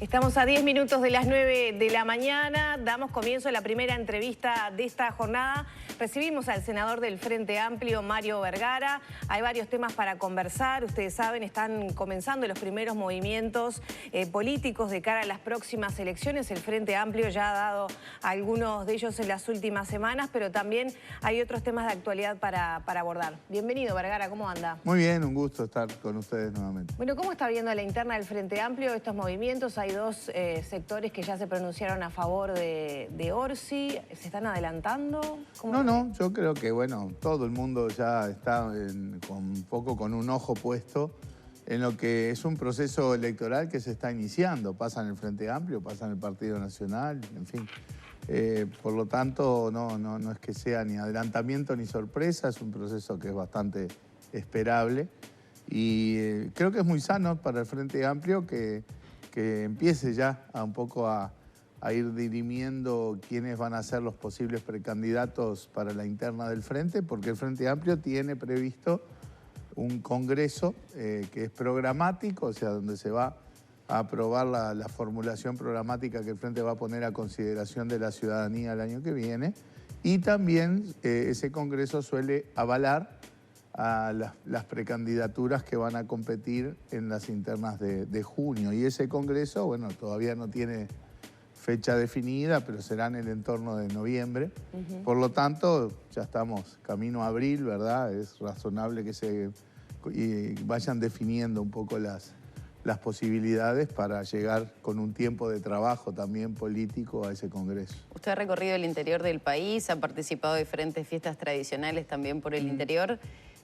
Estamos a 10 minutos de las 9 de la mañana, damos comienzo a la primera entrevista de esta jornada. Recibimos al senador del Frente Amplio, Mario Vergara. Hay varios temas para conversar. Ustedes saben, están comenzando los primeros movimientos políticos de cara a las próximas elecciones. El Frente Amplio ya ha dado algunos de ellos en las últimas semanas, pero también hay otros temas de actualidad para abordar. Bienvenido, Vergara, ¿cómo anda? Muy bien, un gusto estar con ustedes nuevamente. Bueno, ¿cómo está viendo la interna del Frente Amplio estos movimientos? Hay dos sectores que ya se pronunciaron a favor de Orsi. ¿Se están adelantando? No, yo creo que, bueno, todo el mundo ya está un poco con un ojo puesto en lo que es un proceso electoral que se está iniciando. Pasa en el Frente Amplio, pasa en el Partido Nacional, en fin. Por lo tanto, no es que sea ni adelantamiento ni sorpresa, es un proceso que es bastante esperable. Y creo que es muy sano para el Frente Amplio que empiece ya un poco a ir dirimiendo quiénes van a ser los posibles precandidatos para la interna del Frente, porque el Frente Amplio tiene previsto un congreso que es programático, o sea, donde se va a aprobar la formulación programática que el Frente va a poner a consideración de la ciudadanía el año que viene, y también ese congreso suele avalar a las precandidaturas que van a competir en las internas de junio. Y ese congreso, bueno, todavía no tiene fecha definida, pero será en el entorno de noviembre. Por lo tanto, ya estamos camino a abril, ¿verdad? Es razonable que vayan definiendo un poco las posibilidades para llegar con un tiempo de trabajo también político a ese congreso. Usted ha recorrido el interior del país, ha participado de diferentes fiestas tradicionales también por el interior.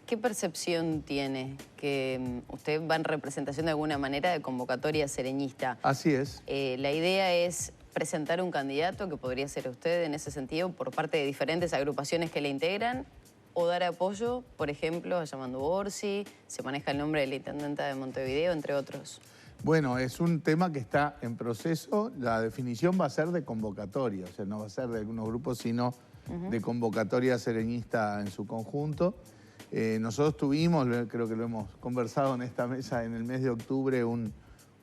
¿Qué percepción tiene? Que usted va en representación de alguna manera de convocatoria sereñista. Así es. La idea es presentar un candidato, que podría ser usted en ese sentido, por parte de diferentes agrupaciones que le integran, o dar apoyo, por ejemplo, a Yamandu Orsi, se maneja el nombre de la intendenta de Montevideo, entre otros. Bueno, es un tema que está en proceso. La definición va a ser de convocatoria, o sea, no va a ser de algunos grupos, sino de convocatoria sereñista en su conjunto. Nosotros tuvimos, creo que lo hemos conversado en esta mesa, en el mes de octubre, un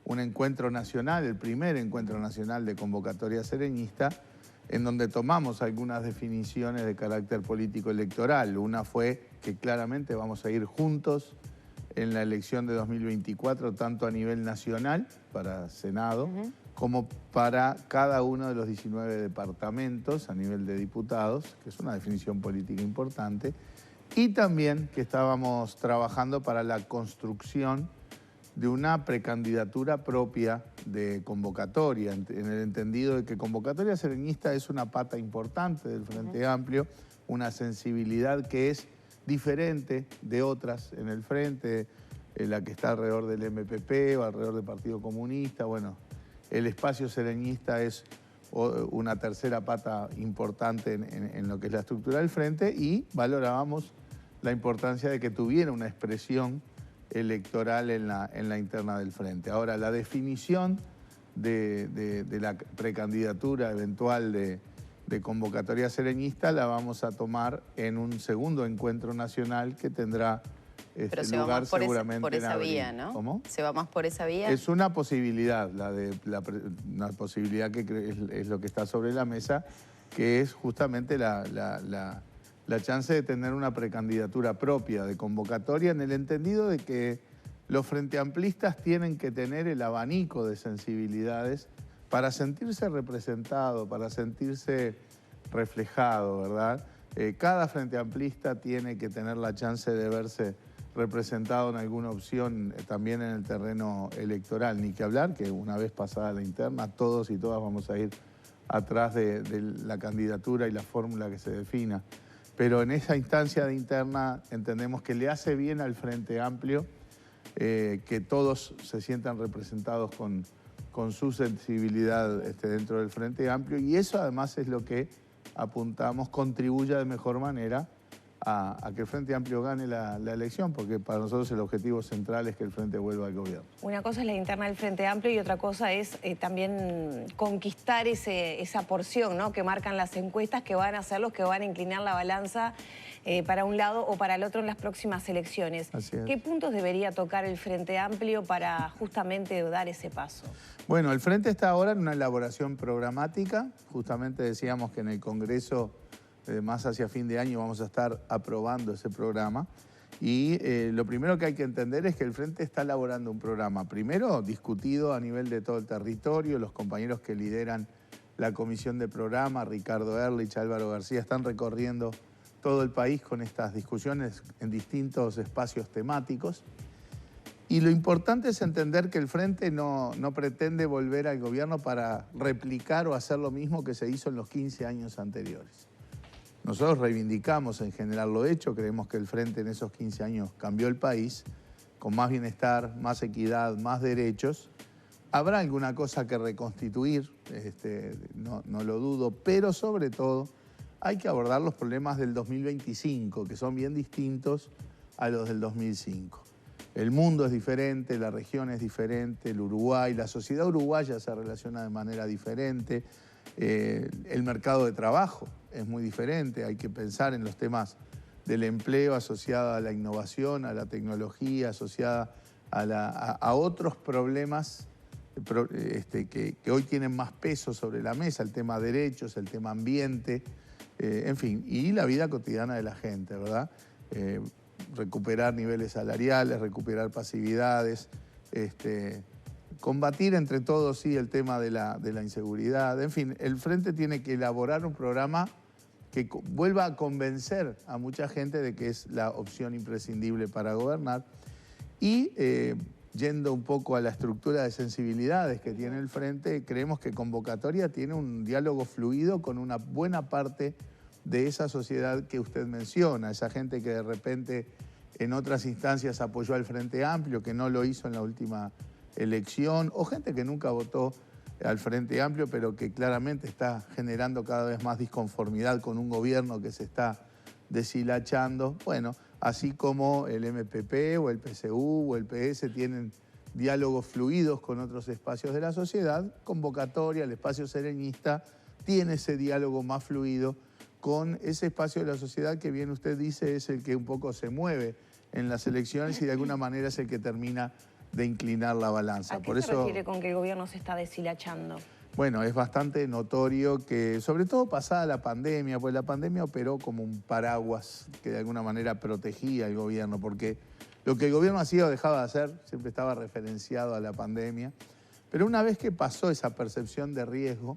encuentro nacional, el primer encuentro nacional de convocatoria sereñista, en donde tomamos algunas definiciones de carácter político electoral. Una fue que claramente vamos a ir juntos en la elección de 2024, tanto a nivel nacional, para Senado, como para cada uno de los 19 departamentos a nivel de diputados, que es una definición política importante. Y también que estábamos trabajando para la construcción de una precandidatura propia de convocatoria, en el entendido de que convocatoria sereñista es una pata importante del Frente Amplio, una sensibilidad que es diferente de otras en el Frente, la que está alrededor del MPP o alrededor del Partido Comunista. Bueno, el espacio sereñista es una tercera pata importante en lo que es la estructura del Frente, y valorábamos la importancia de que tuviera una expresión electoral en la interna del Frente. Ahora, la definición de la precandidatura eventual de convocatoria sereñista la vamos a tomar en un segundo encuentro nacional que tendrá lugar seguramente por esa en abril. vía, ¿no? ¿Cómo? ¿Se va más por esa vía? Es una posibilidad, una posibilidad que es lo que está sobre la mesa, que es justamente la chance de tener una precandidatura propia de convocatoria, en el entendido de que los frenteamplistas tienen que tener el abanico de sensibilidades para sentirse representado, para sentirse reflejado, ¿verdad? Cada frenteamplista tiene que tener la chance de verse representado en alguna opción también en el terreno electoral. Ni que hablar que una vez pasada la interna, todos y todas vamos a ir atrás de la candidatura y la fórmula que se defina. Pero en esa instancia de interna entendemos que le hace bien al Frente Amplio que todos se sientan representados con su sensibilidad dentro del Frente Amplio, y eso además es lo que apuntamos contribuya de mejor manera a que el Frente Amplio gane la elección, porque para nosotros el objetivo central es que el Frente vuelva al gobierno. Una cosa es la interna del Frente Amplio y otra cosa es también conquistar esa porción, ¿no?, que marcan las encuestas, que van a ser los que van a inclinar la balanza para un lado o para el otro en las próximas elecciones. Así es. ¿Qué puntos debería tocar el Frente Amplio para justamente dar ese paso? Bueno, el Frente está ahora en una elaboración programática. Justamente decíamos que en el Congreso, más hacia fin de año, vamos a estar aprobando ese programa. Y lo primero que hay que entender es que el Frente está elaborando un programa, primero discutido a nivel de todo el territorio. Los compañeros que lideran la comisión de programa, Ricardo Ehrlich, Álvaro García, están recorriendo todo el país con estas discusiones en distintos espacios temáticos. Y lo importante es entender que el Frente no pretende volver al gobierno para replicar o hacer lo mismo que se hizo en los 15 años anteriores. Nosotros reivindicamos en general lo hecho, creemos que el Frente en esos 15 años cambió el país, con más bienestar, más equidad, más derechos. Habrá alguna cosa que reconstituir, no lo dudo, pero sobre todo hay que abordar los problemas del 2025, que son bien distintos a los del 2005. El mundo es diferente, la región es diferente, el Uruguay, la sociedad uruguaya se relaciona de manera diferente, el mercado de trabajo es muy diferente, hay que pensar en los temas del empleo asociado a la innovación, a la tecnología, asociada a otros problemas que hoy tienen más peso sobre la mesa, el tema derechos, el tema ambiente, en fin, y la vida cotidiana de la gente, ¿verdad? Recuperar niveles salariales, recuperar pasividades, combatir entre todos, sí, el tema de la inseguridad. En fin, el Frente tiene que elaborar un programa que vuelva a convencer a mucha gente de que es la opción imprescindible para gobernar. Y yendo un poco a la estructura de sensibilidades que tiene el Frente, creemos que Convocatoria tiene un diálogo fluido con una buena parte de esa sociedad que usted menciona, esa gente que de repente en otras instancias apoyó al Frente Amplio, que no lo hizo en la última elección, o gente que nunca votó al Frente Amplio, pero que claramente está generando cada vez más disconformidad con un gobierno que se está deshilachando. Bueno, así como el MPP o el PSU o el PS tienen diálogos fluidos con otros espacios de la sociedad, Convocatoria, el espacio serenista, tiene ese diálogo más fluido con ese espacio de la sociedad que, bien usted dice, es el que un poco se mueve en las elecciones y de alguna manera es el que termina de inclinar la balanza. ¿A qué se refiere con que el gobierno se está deshilachando? Bueno, es bastante notorio que, sobre todo pasada la pandemia, pues la pandemia operó como un paraguas que de alguna manera protegía al gobierno, porque lo que el gobierno hacía o dejaba de hacer siempre estaba referenciado a la pandemia. Pero una vez que pasó esa percepción de riesgo,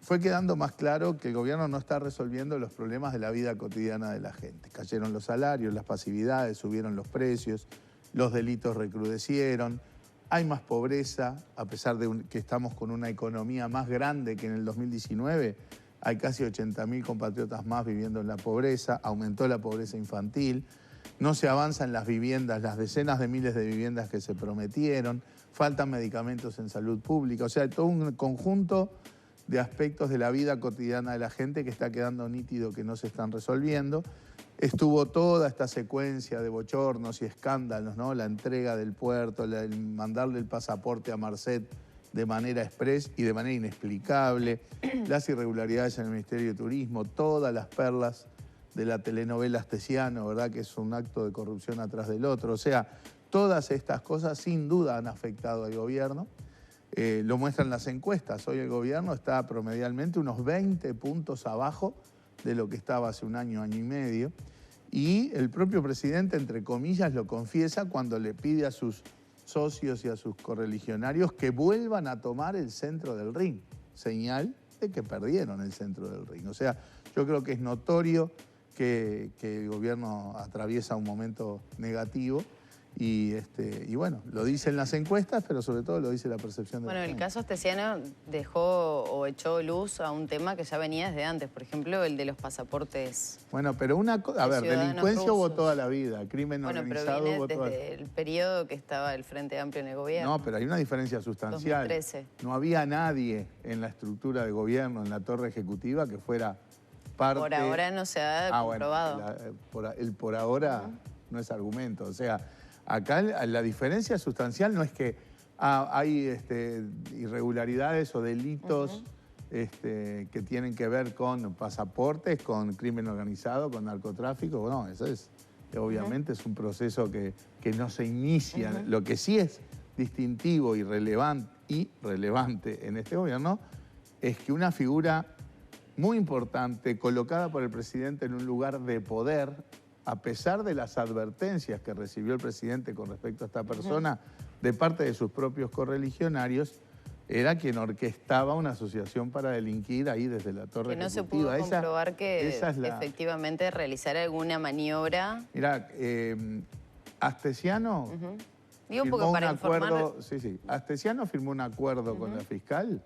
fue quedando más claro que el gobierno no está resolviendo los problemas de la vida cotidiana de la gente. Cayeron los salarios, las pasividades, subieron los precios, los delitos recrudecieron, hay más pobreza, a pesar de que estamos con una economía más grande que en el 2019, hay casi 80.000 compatriotas más viviendo en la pobreza, aumentó la pobreza infantil, no se avanza en las viviendas, las decenas de miles de viviendas que se prometieron, faltan medicamentos en salud pública, o sea, todo un conjunto de aspectos de la vida cotidiana de la gente que está quedando nítido que no se están resolviendo. Estuvo toda esta secuencia de bochornos y escándalos, ¿no? La entrega del puerto, el mandarle el pasaporte a Marcet de manera express y de manera inexplicable, las irregularidades en el Ministerio de Turismo, todas las perlas de la telenovela Astesiano, ¿verdad? Que es un acto de corrupción atrás del otro. O sea, todas estas cosas sin duda han afectado al gobierno. Lo muestran las encuestas. Hoy el gobierno está promedialmente unos 20 puntos abajo de lo que estaba hace un año, año y medio. Y el propio presidente, entre comillas, lo confiesa cuando le pide a sus socios y a sus correligionarios que vuelvan a tomar el centro del ring. Señal de que perdieron el centro del ring. O sea, yo creo que es notorio que el gobierno atraviesa un momento negativo. Y bueno, lo dicen las encuestas, pero sobre todo lo dice la percepción de la gente. Bueno, el caso Astesiano dejó o echó luz a un tema que ya venía desde antes, por ejemplo, el de los pasaportes. Bueno, pero a ver, delincuencia hubo toda la vida, crimen organizado hubo toda la vida. Desde el periodo que estaba el Frente Amplio en el gobierno. No, pero hay una diferencia sustancial. 2013. No había nadie en la estructura de gobierno, en la torre ejecutiva, que fuera parte... Por ahora no se ha comprobado. Bueno, el por ahora no es argumento. O sea, acá la diferencia sustancial no es que hay irregularidades o delitos que tienen que ver con pasaportes, con crimen organizado, con narcotráfico. No, eso es, obviamente es un proceso que no se inicia. Lo que sí es distintivo y relevante en este gobierno es que una figura muy importante, colocada por el presidente en un lugar de poder, a pesar de las advertencias que recibió el presidente con respecto a esta persona de parte de sus propios correligionarios, era quien orquestaba una asociación para delinquir ahí desde la torre ejecutiva. Que no ejecutiva. se pudo comprobar que efectivamente realizara alguna maniobra. Mirá, Astesiano Digo firmó porque para un acuerdo, informar... Astesiano firmó un acuerdo con la fiscal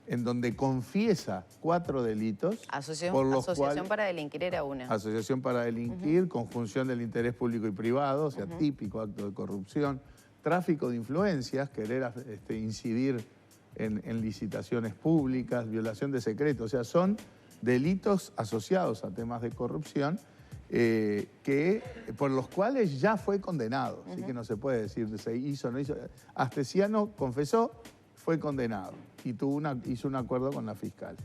en donde confiesa 4 delitos. Asociación para delinquir era una. Asociación para delinquir, conjunción del interés público y privado, o sea, típico acto de corrupción, tráfico de influencias, querer incidir en licitaciones públicas, violación de secretos, o sea, son delitos asociados a temas de corrupción por los cuales ya fue condenado, así que no se puede decir se hizo o no hizo. Astesiano confesó, fue condenado y hizo un acuerdo con la fiscal.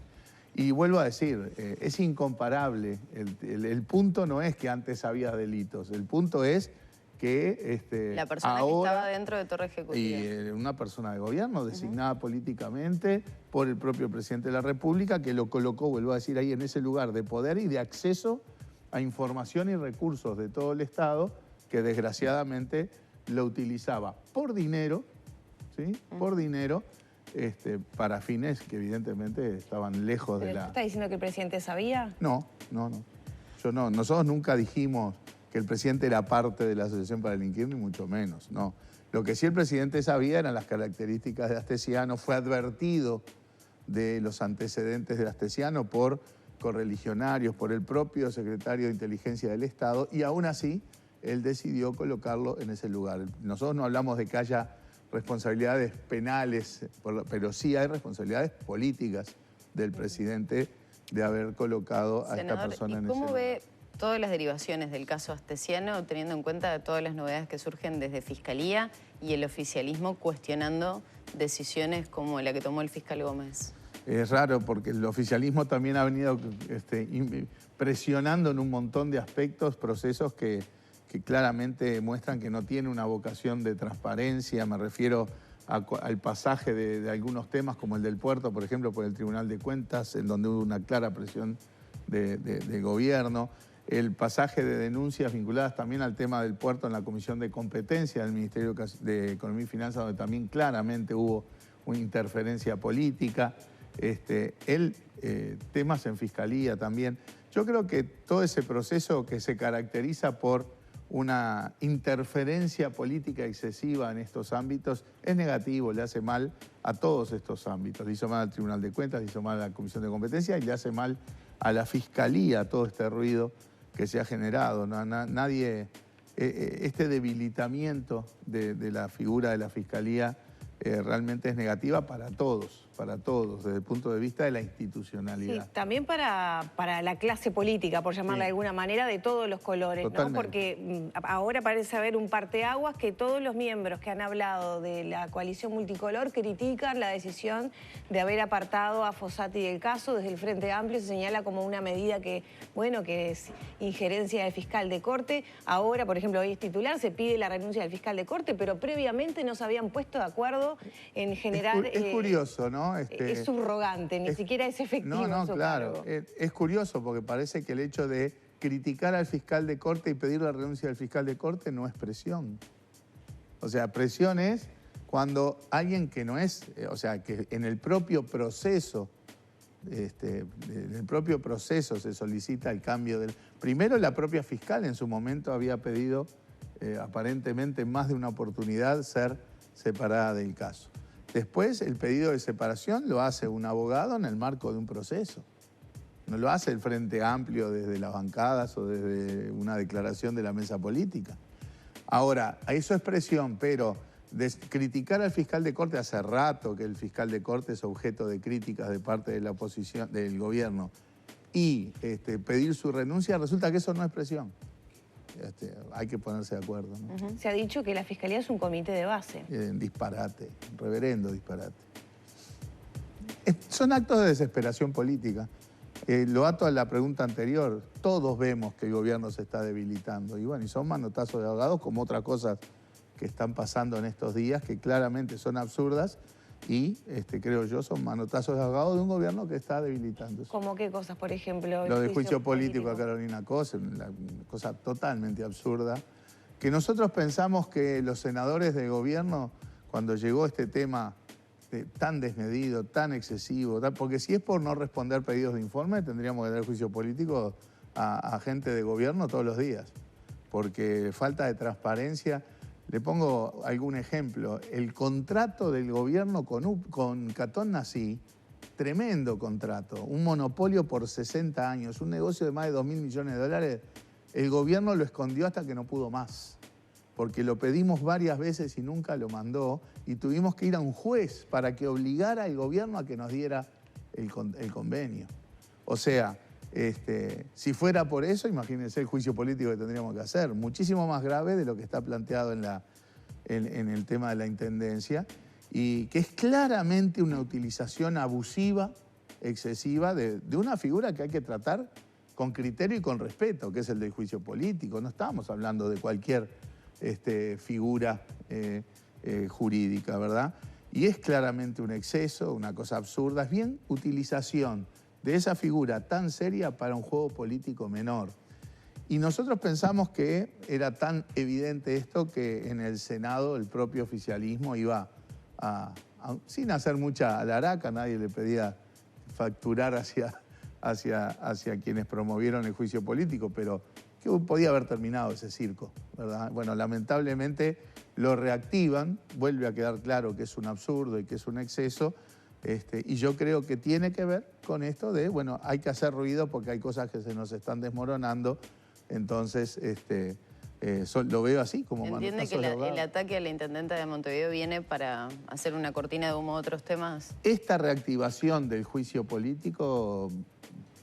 Y vuelvo a decir, es incomparable. El punto no es que antes había delitos, el punto es que la persona ahora, que estaba dentro de Torre Ejecutiva. Y una persona de gobierno designada políticamente por el propio presidente de la República, que lo colocó, vuelvo a decir, ahí en ese lugar de poder y de acceso a información y recursos de todo el Estado, que desgraciadamente lo utilizaba por dinero, ¿sí? Por dinero, para fines que evidentemente estaban lejos de la... ¿Está diciendo que el presidente sabía? No. Yo no. Nosotros nunca dijimos que el presidente era parte de la Asociación para delinquir, ni mucho menos, no. Lo que sí el presidente sabía eran las características de Astesiano, fue advertido de los antecedentes de Astesiano por correligionarios, por el propio secretario de Inteligencia del Estado, y aún así él decidió colocarlo en ese lugar. Nosotros no hablamos de que haya responsabilidades penales, pero sí hay responsabilidades políticas del presidente de haber colocado a esta persona en ese lugar. ¿Cómo ve todas las derivaciones del caso Astesiano, teniendo en cuenta todas las novedades que surgen desde Fiscalía y el oficialismo cuestionando decisiones como la que tomó el fiscal Gómez? Es raro porque el oficialismo también ha venido presionando en un montón de aspectos, procesos que claramente muestran que no tiene una vocación de transparencia. Me refiero al pasaje de algunos temas como el del puerto, por ejemplo, por el Tribunal de Cuentas, en donde hubo una clara presión de gobierno. El pasaje de denuncias vinculadas también al tema del puerto en la Comisión de Competencia del Ministerio de Economía y Finanzas, donde también claramente hubo una interferencia política. Temas en Fiscalía también. Yo creo que todo ese proceso que se caracteriza por una interferencia política excesiva en estos ámbitos es negativo, le hace mal a todos estos ámbitos. Le hizo mal al Tribunal de Cuentas, le hizo mal a la Comisión de Competencia y le hace mal a la Fiscalía todo este ruido que se ha generado. Este debilitamiento de la figura de la Fiscalía realmente es negativa para todos, desde el punto de vista de la institucionalidad. Sí, también para la clase política, por llamarla de alguna manera, de todos los colores, ¿no? Porque ahora parece haber un parteaguas que todos los miembros que han hablado de la coalición multicolor critican la decisión de haber apartado a Fossati del caso. Desde el Frente Amplio se señala como una medida que es injerencia del fiscal de corte. Ahora, por ejemplo, hoy es titular, se pide la renuncia del fiscal de corte, pero previamente no se habían puesto de acuerdo en general. Es curioso, ¿no? Es subrogante, ni siquiera es efectivo. No, claro. Es curioso porque parece que el hecho de criticar al fiscal de corte y pedir la renuncia del fiscal de corte no es presión. O sea, presión es cuando alguien que no es, que en el propio proceso, se solicita el cambio del... Primero, la propia fiscal en su momento había pedido, aparentemente en más de una oportunidad, ser separada del caso. Después, el pedido de separación lo hace un abogado en el marco de un proceso. No lo hace el Frente Amplio desde las bancadas o desde una declaración de la mesa política. Ahora, eso es presión, pero criticar al fiscal de corte, hace rato que el fiscal de corte es objeto de críticas de parte de la oposición, del gobierno, y pedir su renuncia, resulta que eso no es presión. Hay que ponerse de acuerdo, ¿no? Se ha dicho que la Fiscalía es un comité de base. Disparate, reverendo disparate. Son actos de desesperación política. Lo ato a la pregunta anterior. Todos vemos que el gobierno se está debilitando. Y bueno, y son manotazos de ahogados como otras cosas que están pasando en estos días, que claramente son absurdas y, creo yo, son manotazos de ahogados de un gobierno que está debilitándose. ¿Cómo qué cosas, por ejemplo? Lo de juicio político a Carolina Cose, una cosa totalmente absurda. Que nosotros pensamos que los senadores del gobierno, cuando llegó este tema tan desmedido, tan excesivo, porque si es por no responder pedidos de informe, tendríamos que dar juicio político a gente de gobierno todos los días, porque falta de transparencia. Le pongo algún ejemplo. El contrato del gobierno con Catón Nasí, tremendo contrato, un monopolio por 60 años, un negocio de más de 2.000 millones de dólares, el gobierno lo escondió hasta que no pudo más, porque lo pedimos varias veces y nunca lo mandó, y tuvimos que ir a un juez para que obligara al gobierno a que nos diera el convenio. O sea, si fuera por eso, imagínense el juicio político que tendríamos que hacer, muchísimo más grave de lo que está planteado en el tema de la intendencia, y que es claramente una utilización abusiva, excesiva, de una figura que hay que tratar con criterio y con respeto, que es el del juicio político. No estamos hablando de cualquier figura jurídica, ¿verdad? Y es claramente un exceso, una cosa absurda, es bien utilización de esa figura tan seria para un juego político menor. Y nosotros pensamos que era tan evidente esto que en el Senado el propio oficialismo iba sin hacer mucha alaraca, nadie le pedía facturar hacia quienes promovieron el juicio político, pero que podía haber terminado ese circo, ¿verdad? Bueno, lamentablemente lo reactivan, vuelve a quedar claro que es un absurdo y que es un exceso, y yo creo que tiene que ver con esto de, bueno, hay que hacer ruido porque hay cosas que se nos están desmoronando, entonces lo veo así, como ¿Entiende que el ataque a la intendenta de Montevideo viene para hacer una cortina de humo a otros temas? Esta reactivación del juicio político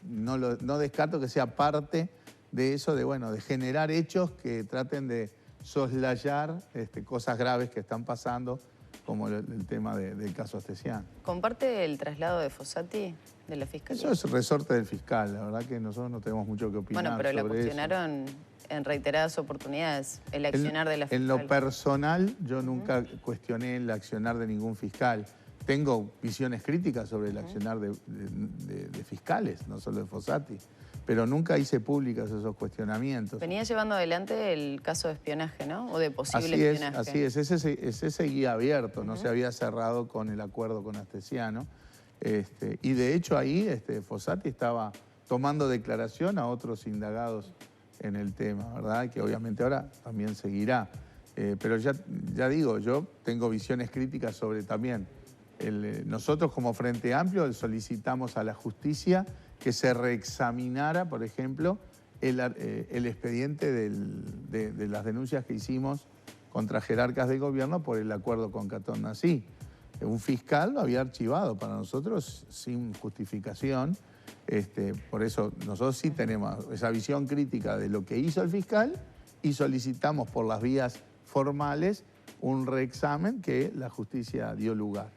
no descarto que sea parte de eso, de generar hechos que traten de soslayar cosas graves que están pasando, como el tema del caso Astesiano. ¿Comparte el traslado de Fossati de la Fiscalía? Eso es resorte del fiscal, la verdad que nosotros no tenemos mucho que opinar sobre eso. Bueno, pero la cuestionaron en reiteradas oportunidades, el accionar de la fiscal. En lo personal, yo nunca cuestioné el accionar de ningún fiscal. Tengo visiones críticas sobre el accionar de fiscales, no solo de Fossati, pero nunca hice públicas esos cuestionamientos. Venía llevando adelante el caso de espionaje, ¿no? O de posible espionaje. Así es, ese seguía abierto, no se había cerrado con el acuerdo con Astesiano. Y de hecho ahí Fossati estaba tomando declaración a otros indagados en el tema, ¿verdad? Que obviamente ahora también seguirá. Pero ya digo, yo tengo visiones críticas sobre también. Nosotros como Frente Amplio solicitamos a la justicia que se reexaminara, por ejemplo, el expediente de las denuncias que hicimos contra jerarcas del gobierno por el acuerdo con Catón Nasí. Un fiscal lo había archivado para nosotros sin justificación. Por eso nosotros sí tenemos esa visión crítica de lo que hizo el fiscal y solicitamos por las vías formales un reexamen que la justicia dio lugar.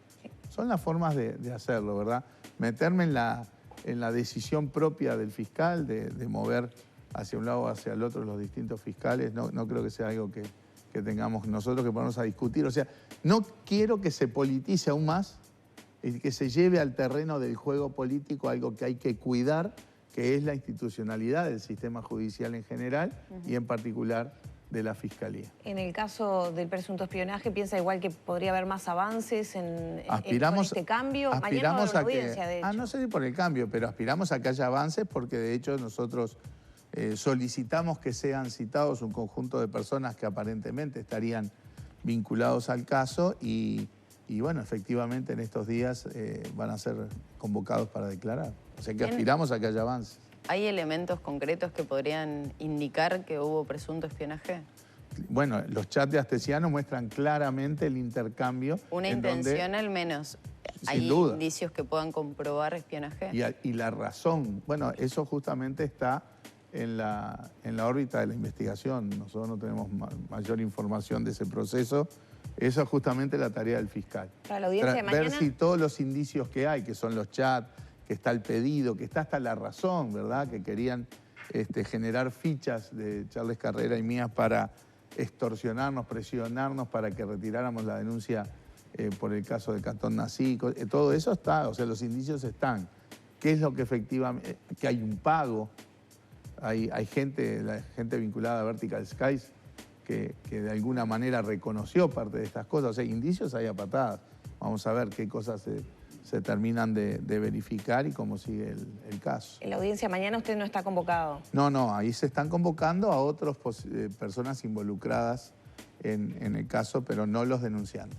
Son las formas de hacerlo, ¿verdad? Meterme en la decisión propia del fiscal de mover hacia un lado o hacia el otro los distintos fiscales, no creo que sea algo que tengamos nosotros que ponernos a discutir. O sea, no quiero que se politice aún más y que se lleve al terreno del juego político algo que hay que cuidar, que es la institucionalidad del sistema judicial en general y en particular de la Fiscalía. En el caso del presunto espionaje, ¿piensa igual que podría haber más avances con este cambio? Mañana va a haber una audiencia, de hecho. No sé si por el cambio, pero aspiramos a que haya avances porque de hecho nosotros solicitamos que sean citados un conjunto de personas que aparentemente estarían vinculados al caso y bueno, efectivamente en estos días van a ser convocados para declarar. O sea que aspiramos a que haya avances. ¿Hay elementos concretos que podrían indicar que hubo presunto espionaje? Bueno, los chats de Astesiano muestran claramente el intercambio. Una intención al menos. ¿Hay duda. indicios que puedan comprobar espionaje? Y la razón, bueno, eso justamente está en la órbita de la investigación. Nosotros no tenemos mayor información de ese proceso. Eso es justamente la tarea del fiscal. Para la audiencia de mañana. Ver si todos los indicios que hay, que son los chats, que está el pedido, que está hasta la razón, ¿verdad? Que querían generar fichas de Charles Carrera y mías para extorsionarnos, presionarnos para que retiráramos la denuncia por el caso del Cantón Nací. Todo eso está, o sea, los indicios están. ¿Qué es lo que efectivamente? Que hay un pago. Hay gente, la gente vinculada a Vertical Skies que de alguna manera reconoció parte de estas cosas. O sea, indicios hay a patadas. Vamos a ver qué cosas se terminan de verificar y cómo sigue el caso. En la audiencia mañana usted no está convocado. No, ahí se están convocando a otras personas involucradas en el caso, pero no los denunciantes.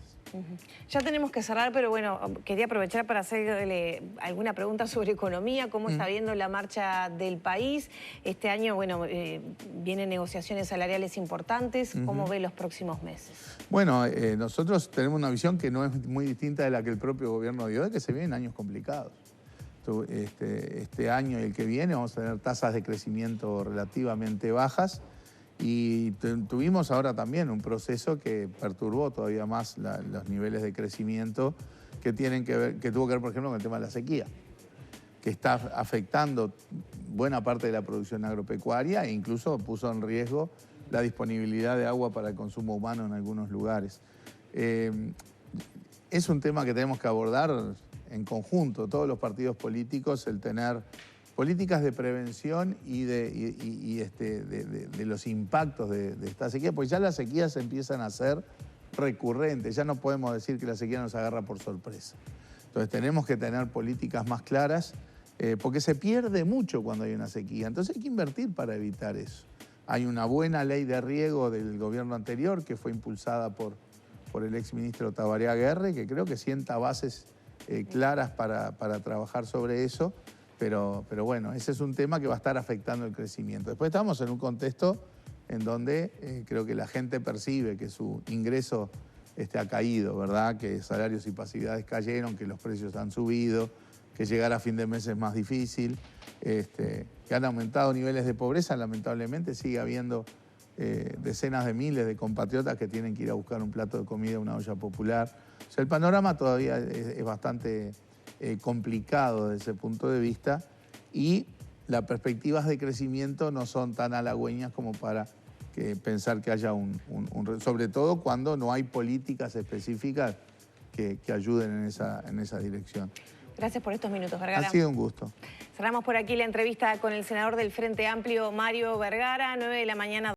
Ya tenemos que cerrar, pero bueno, quería aprovechar para hacerle alguna pregunta sobre economía, cómo está viendo la marcha del país. Este año, bueno, vienen negociaciones salariales importantes. ¿Cómo ve los próximos meses? Bueno, nosotros tenemos una visión que no es muy distinta de la que el propio gobierno dio, de que se vienen años complicados. Este año y el que viene vamos a tener tasas de crecimiento relativamente bajas. Y tuvimos ahora también un proceso que perturbó todavía más los niveles de crecimiento que tuvo que ver, por ejemplo, con el tema de la sequía, que está afectando buena parte de la producción agropecuaria e incluso puso en riesgo la disponibilidad de agua para el consumo humano en algunos lugares. Es un tema que tenemos que abordar en conjunto, todos los partidos políticos, el tener políticas de prevención y de los impactos de esta sequía, porque ya las sequías empiezan a ser recurrentes, ya no podemos decir que la sequía nos agarra por sorpresa. Entonces tenemos que tener políticas más claras, porque se pierde mucho cuando hay una sequía, entonces hay que invertir para evitar eso. Hay una buena ley de riego del gobierno anterior que fue impulsada por el exministro Tabaré Aguirre, que creo que sienta bases claras para trabajar sobre eso. Pero bueno, ese es un tema que va a estar afectando el crecimiento. Después estamos en un contexto en donde creo que la gente percibe que su ingreso ha caído, ¿verdad? Que salarios y pasividades cayeron, que los precios han subido, que llegar a fin de mes es más difícil, que han aumentado niveles de pobreza. Lamentablemente sigue habiendo decenas de miles de compatriotas que tienen que ir a buscar un plato de comida, una olla popular. O sea, el panorama todavía es bastante complicado desde ese punto de vista y las perspectivas de crecimiento no son tan halagüeñas como para pensar que haya sobre todo cuando no hay políticas específicas que ayuden en esa dirección. Gracias por estos minutos, Vergara. Ha sido un gusto. Cerramos por aquí la entrevista con el senador del Frente Amplio, Mario Vergara, 9 de la mañana.